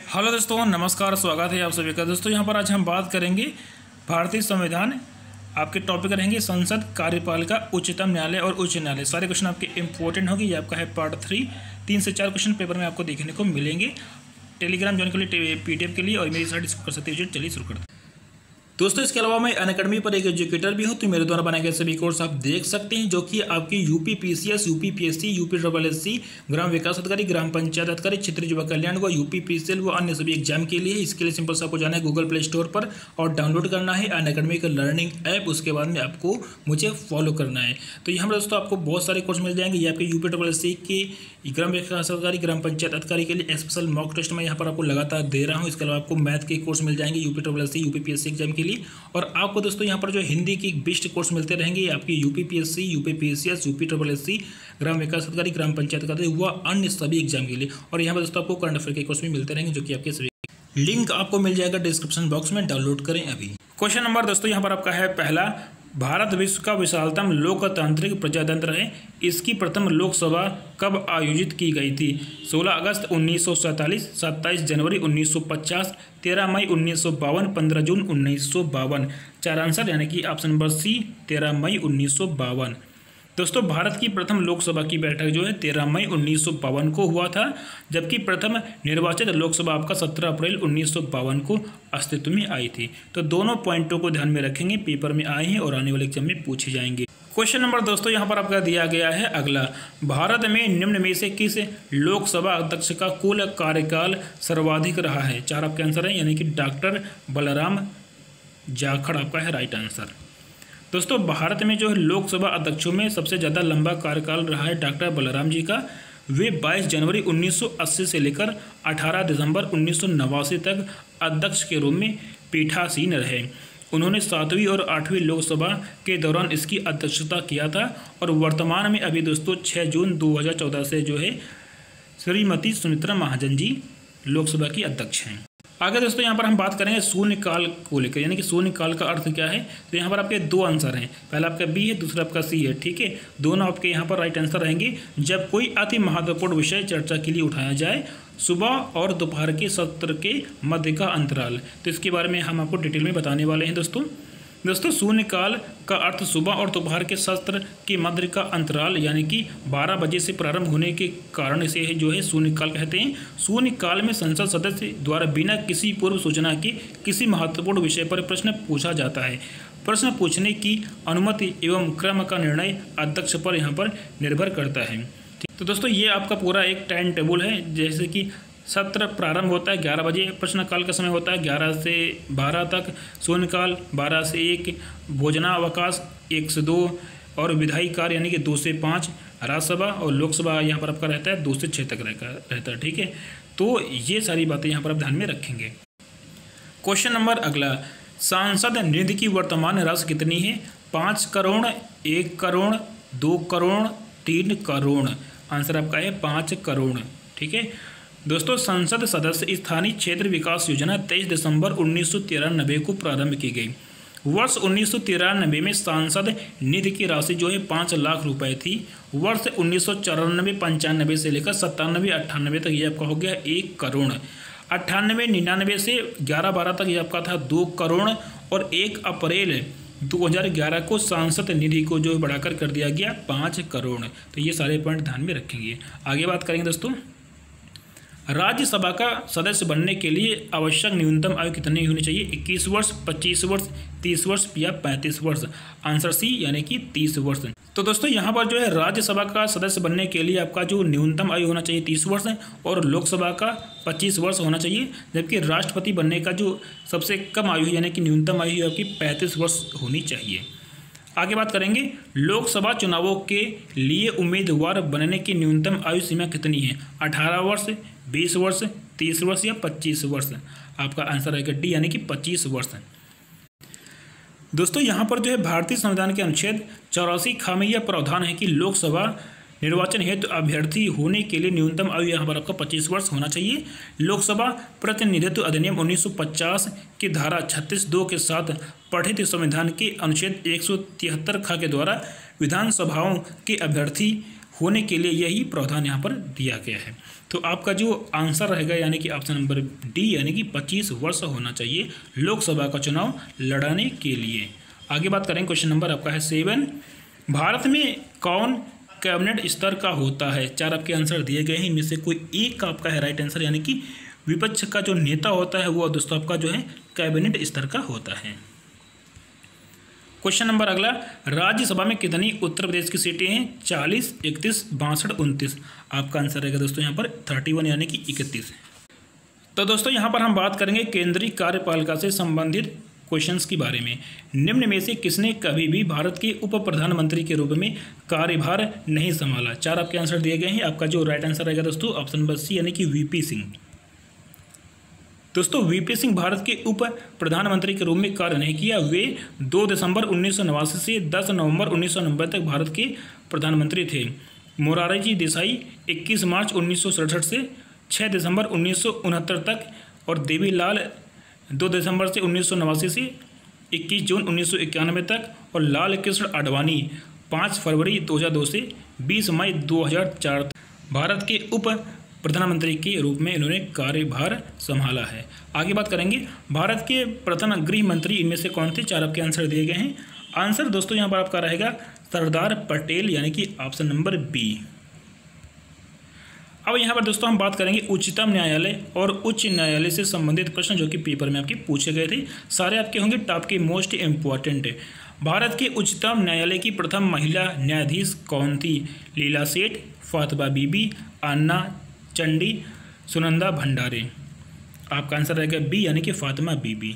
Hello दोस्तों, नमस्कार। स्वागत है आप सभी का। दोस्तों यहाँ पर आज हम बात करेंगे भारतीय संविधान। आपके टॉपिक रहेंगे संसद, कार्यपालिका, उच्चतम न्यायालय और उच्च न्यायालय। सारे क्वेश्चन आपके इंपॉर्टेंट होंगे। ये आपका है पार्ट 3। 3 से 4 क्वेश्चन पेपर में आपको देखने को मिलेंगे। टेलीग्राम ज्वाइन कर लिए पीडीएफ के लिए और मेरी साइट इसको कर सकते हैं। चलिए शुरू करते हैं। दोस्तों इसके अलावा मैं अनअकैडमी पर एक एजुकेटर भी हूं, तो मेरे द्वारा बनाए गए सभी कोर्स आप देख सकते हैं, जो कि आपके UP PCS, UP PSC, UP SSC, ग्राम विकास अधिकारी, ग्राम पंचायत अधिकारी, क्षेत्रीय युवा कल्याण व यूपी पीसीएल व अन्य सभी एग्जाम के लिए। इसके लिए सिंपल से आपको जाना है गूगल प्ले स्टोर पर और डाउनलोड करना है अनअकैडमी का लर्निंग ऐप। उसके बाद में आपको मुझे फॉलो करना है। तो यहाँ पर दोस्तों आपको बहुत सारे कोर्स मिल जाएंगे। ये आपके यूपी SSC के ग्राम विकास अधिकारी, ग्राम पंचायत अधिकारी के लिए स्पेशल मॉक टेस्ट मैं यहाँ पर आपको लगातार दे रहा हूँ। इसके अलावा आपको मैथ के कोर्स मिल जाएंगे UP SSC, UP PSC exam के लिए। और आपको दोस्तों यहाँ पर जो हिंदी की बेस्ट कोर्स मिलते रहेंगे आपकी UP PSC, UP PCS, UP SSC, ग्राम विकास अधिकारी, ग्राम पंचायत अधिकारी व अन्य सभी एग्जाम के लिए। और यहाँ पर दोस्तों आपको करंट अफेयर के कोर्स भी मिलते रहेंगे, जो कि आपके सभी लिंक आपको मिल जाएगा डिस्क्रिप्शन बॉक्स में। डाउनलोड करें अभी। क्वेश्चन नंबर दोस्तों यहाँ पर आपका है पहला, भारत विश्व का विशालतम लोकतांत्रिक प्रजातंत्र है। इसकी प्रथम लोकसभा कब आयोजित की गई थी? 16 अगस्त 1947, 27 जनवरी 1950, 13 मई 1952, 15 जून 1952। 4 आंसर यानी कि ऑप्शन नंबर सी 13 मई 1952। दोस्तों भारत की प्रथम लोकसभा की बैठक जो है 13 मई 1952 को हुआ था, जबकि प्रथम निर्वाचित लोकसभा आपका 17 अप्रैल 1952 को अस्तित्व में आई थी। तो दोनों पॉइंटों को ध्यान में रखेंगे, पेपर में आए हैं और आने वाले एग्जाम में पूछे जाएंगे। क्वेश्चन नंबर दोस्तों यहाँ पर आपका दिया गया है अगला, भारत में निम्न में से किस लोकसभा अध्यक्ष का कुल कार्यकाल सर्वाधिक रहा है? 4 आपके आंसर हैं, यानी कि डॉक्टर बलराम जाखड़ आपका है राइट आंसर। दोस्तों भारत में जो है लोकसभा अध्यक्षों में सबसे ज़्यादा लंबा कार्यकाल रहा है डॉक्टर बलराम जी का। वे 22 जनवरी 1980 से लेकर 18 दिसंबर 1989 तक अध्यक्ष के रूप में पीठासीन रहे। उन्होंने 7वीं और 8वीं लोकसभा के दौरान इसकी अध्यक्षता किया था। और वर्तमान में अभी दोस्तों 6 जून 2014 से जो है श्रीमती सुमित्रा महाजन जी लोकसभा की अध्यक्ष हैं। आगे दोस्तों यहाँ पर हम बात करेंगे शून्यकाल को लेकर, यानी कि शून्यकाल का अर्थ क्या है। तो यहाँ पर आपके 2 आंसर हैं, पहला आपका बी है, दूसरा आपका सी है। ठीक है, दोनों आपके यहाँ पर राइट आंसर रहेंगे। जब कोई अति महत्वपूर्ण विषय चर्चा के लिए उठाया जाए, सुबह और दोपहर के सत्र के मध्य का अंतराल। तो इसके बारे में हम आपको डिटेल में बताने वाले हैं दोस्तों शून्यकाल का अर्थ सुबह और दोपहर के सत्र के मध्य का अंतराल, यानी कि 12 बजे से प्रारंभ होने के कारण इसे जो है शून्यकाल कहते हैं। शून्यकाल में संसद सदस्य द्वारा बिना किसी पूर्व सूचना के किसी महत्वपूर्ण विषय पर प्रश्न पूछा जाता है। प्रश्न पूछने की अनुमति एवं क्रम का निर्णय अध्यक्ष पर यहाँ पर निर्भर करता है। तो दोस्तों ये आपका पूरा एक टाइम टेबल है। जैसे कि सत्र प्रारंभ होता है 11 बजे, प्रश्नकाल का समय होता है 11 से 12 तक, शून्यकाल 12 से 1, भोजनावकाश 1 से 2 और विधायी कार्य यानी कि 2 से 5, राज्यसभा और लोकसभा यहाँ पर आपका रहता है 2 से 6 तक रहता है। ठीक है, तो ये सारी बातें यहाँ पर आप ध्यान में रखेंगे। क्वेश्चन नंबर अगला, सांसद निधि की वर्तमान राशि कितनी है? 5 करोड़, 1 करोड़, 2 करोड़, 3 करोड़। आंसर आपका है 5 करोड़। ठीक है दोस्तों, संसद सदस्य स्थानीय क्षेत्र विकास योजना 23 दिसंबर 1993 को प्रारंभ की गई। वर्ष 1993 में सांसद निधि की राशि जो है 5 लाख रुपए थी। वर्ष 1994-95 से लेकर 97-98 तक ये आपका हो गया 1 करोड़। 98-99 से 11-12 तक ये आपका था 2 करोड़। और 1 अप्रैल 2011 को सांसद निधि को जो बढ़ाकर कर दिया गया 5 करोड़। तो ये सारे पॉइंट ध्यान में रखेंगे। आगे बात करेंगे दोस्तों, राज्यसभा का सदस्य बनने के लिए आवश्यक न्यूनतम आयु कितनी होनी चाहिए? 21 वर्ष, 25 वर्ष, 30 वर्ष या 35 वर्ष। आंसर सी यानी कि 30 वर्ष। तो दोस्तों यहाँ पर जो है राज्यसभा का सदस्य बनने के लिए आपका जो न्यूनतम आयु होना चाहिए 30 वर्ष और लोकसभा का 25 वर्ष होना चाहिए। जबकि राष्ट्रपति बनने का जो सबसे कम आयु यानी कि न्यूनतम आयु आपकी 35 वर्ष होनी चाहिए। आगे बात करेंगे, लोकसभा चुनावों के लिए उम्मीदवार बनने की न्यूनतम आयु सीमा कितनी है? 18 वर्ष, 20 वर्ष, 30 वर्ष या 25 वर्ष। आपका आंसर आएगा डी यानी कि 25 वर्ष। दोस्तों यहाँ पर जो है भारतीय संविधान के अनुच्छेद 84 खामी यह प्रावधान है कि लोकसभा निर्वाचन हेतु अभ्यर्थी होने के लिए न्यूनतम आयु यहाँ पर आपका 25 वर्ष होना चाहिए। लोकसभा प्रतिनिधित्व अधिनियम 1950 की धारा 36(2) के साथ पठित संविधान के अनुच्छेद 173 ख के द्वारा विधानसभाओं के अभ्यर्थी होने के लिए यही प्रावधान यहाँ पर दिया गया है। तो आपका जो आंसर रहेगा यानी कि ऑप्शन नंबर डी यानी कि 25 वर्ष होना चाहिए लोकसभा का चुनाव लड़ाने के लिए। आगे बात करें, क्वेश्चन नंबर आपका है 7। भारत में कौन कैबिनेट स्तर का होता है? 4 आपके आंसर दिए गए हैं, इनमें से कोई एक आपका है राइट आंसर, यानी कि विपक्ष का जो नेता होता है वो दोस्तों आपका जो है कैबिनेट स्तर का होता है। क्वेश्चन नंबर अगला, राज्यसभा में कितनी उत्तर प्रदेश की सीटें हैं? 40, 31, 62, 29। आपका आंसर रहेगा दोस्तों यहाँ पर 31 यानी कि 31। तो दोस्तों यहाँ पर हम बात करेंगे केंद्रीय कार्यपालिका से संबंधित क्वेश्चंस के बारे में। निम्न में से किसने कभी भी भारत के उप प्रधानमंत्री के रूप में कार्यभार नहीं संभाला? 4 आपके आंसर दिए गए हैं, आपका जो राइट आंसर रहेगा दोस्तों ऑप्शन नंबर सी यानी कि वीपी सिंह। दोस्तों वीपी सिंह भारत के उप प्रधानमंत्री के रूप में कार्य नहीं किया। वे 2 दिसंबर 1989 से 10 नवंबर 1990 तक भारत के प्रधानमंत्री थे। मोरारजी देसाई 21 मार्च 1967 से 6 दिसंबर 1969 तक और देवीलाल 2 दिसंबर से 1989 से 21 जून 1991 तक और लाल कृष्ण आडवाणी 5 फरवरी 2002 से 20 मई 2004 तक भारत के उप प्रधानमंत्री के रूप में इन्होंने कार्यभार संभाला है। आगे बात करेंगे, भारत के प्रथम गृह मंत्री इनमें से कौन थे? 4 आपके आंसर दिए गए हैं। आंसर दोस्तों यहाँ पर आपका रहेगा सरदार पटेल यानी कि ऑप्शन नंबर बी। अब यहाँ पर दोस्तों हम बात करेंगे उच्चतम न्यायालय और उच्च न्यायालय से संबंधित प्रश्न जो कि पेपर में आपके पूछे गए थे। सारे आपके होंगे टॉप के, मोस्ट इम्पॉर्टेंट है। भारत के उच्चतम न्यायालय की प्रथम महिला न्यायाधीश कौन थी? लीला सेठ, फातिमा बीबी, अन्ना चंडी, सुनंदा भंडारे। आपका आंसर रहेगा बी यानी कि फातिमा बीबी।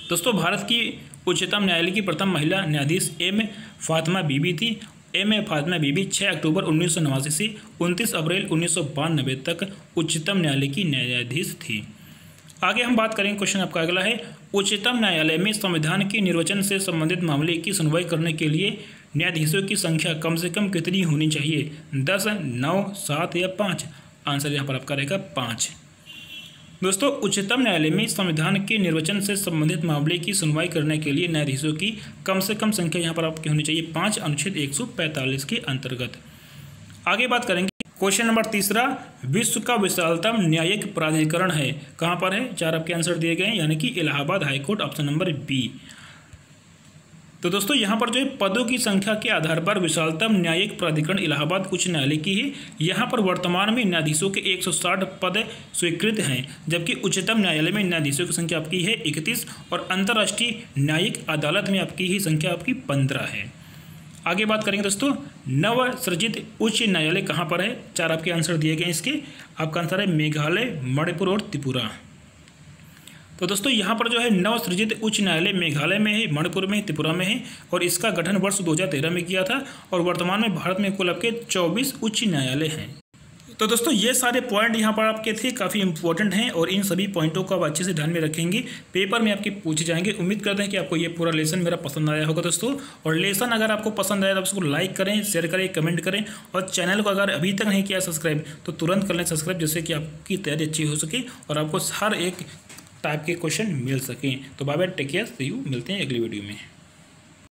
दोस्तों भारत की उच्चतम न्यायालय की प्रथम महिला न्यायाधीश एम फातिमा बीबी थी। एम फातिमा बीबी 6 अक्टूबर 1989 से 29 अप्रैल 1992 तक उच्चतम न्यायालय की न्यायाधीश थी। आगे हम बात करेंगे, क्वेश्चन आपका अगला है, उच्चतम न्यायालय में संविधान के निर्वचन से संबंधित मामले की सुनवाई करने के लिए न्यायाधीशों की संख्या कम से कम कितनी होनी चाहिए? 10, 9, 7 या 5? आंसर यहाँ पर आपका रहेगा 5। दोस्तों उच्चतम न्यायालय में संविधान के निर्वचन से संबंधित मामले की सुनवाई करने के लिए न्यायाधीशों की कम से कम संख्या यहाँ पर आपकी होनी चाहिए 5 अनुच्छेद 145 के अंतर्गत। आगे बात करेंगे, क्वेश्चन नंबर 3, विश्व का विशालतम न्यायिक प्राधिकरण है कहाँ पर है? 4 आपके आंसर दिए गए हैं यानी कि Allahabad high court, option number B. तो दोस्तों यहाँ पर जो है पदों की संख्या के आधार पर विशालतम न्यायिक प्राधिकरण इलाहाबाद उच्च न्यायालय की है। यहाँ पर वर्तमान में न्यायाधीशों के 160 पद स्वीकृत हैं, जबकि उच्चतम न्यायालय में न्यायाधीशों की संख्या आपकी है 31 और अंतर्राष्ट्रीय न्यायिक अदालत में आपकी ही संख्या आपकी 15 है। आगे बात करेंगे दोस्तों, नव सृजित उच्च न्यायालय कहाँ पर है? 4 आपके आंसर दिए गए हैं इसके। आपका आंसर है मेघालय, मणिपुर और त्रिपुरा। तो दोस्तों यहाँ पर जो है नव सृजित उच्च न्यायालय मेघालय में है, मणिपुर में, त्रिपुरा में है और इसका गठन वर्ष 2013 में किया था और वर्तमान में भारत में कुल आपके 24 उच्च न्यायालय हैं। तो दोस्तों ये सारे पॉइंट यहाँ पर आपके थे, काफ़ी इंपॉर्टेंट हैं और इन सभी पॉइंटों को आप अच्छे से ध्यान में रखेंगे, पेपर में आपके पूछे जाएंगे। उम्मीद करते हैं कि आपको ये पूरा लेसन मेरा पसंद आया होगा दोस्तों। और लेसन अगर आपको पसंद आया तो उसको लाइक करें, शेयर करें, कमेंट करें और चैनल को अगर अभी तक नहीं किया सब्सक्राइब तो तुरंत कर लें सब्सक्राइब, जिससे कि आपकी तैयारी अच्छी हो सके और आपको हर एक टाइप के क्वेश्चन मिल सकें। तो bye bye, take care, see you, मिलते हैं अगली वीडियो में।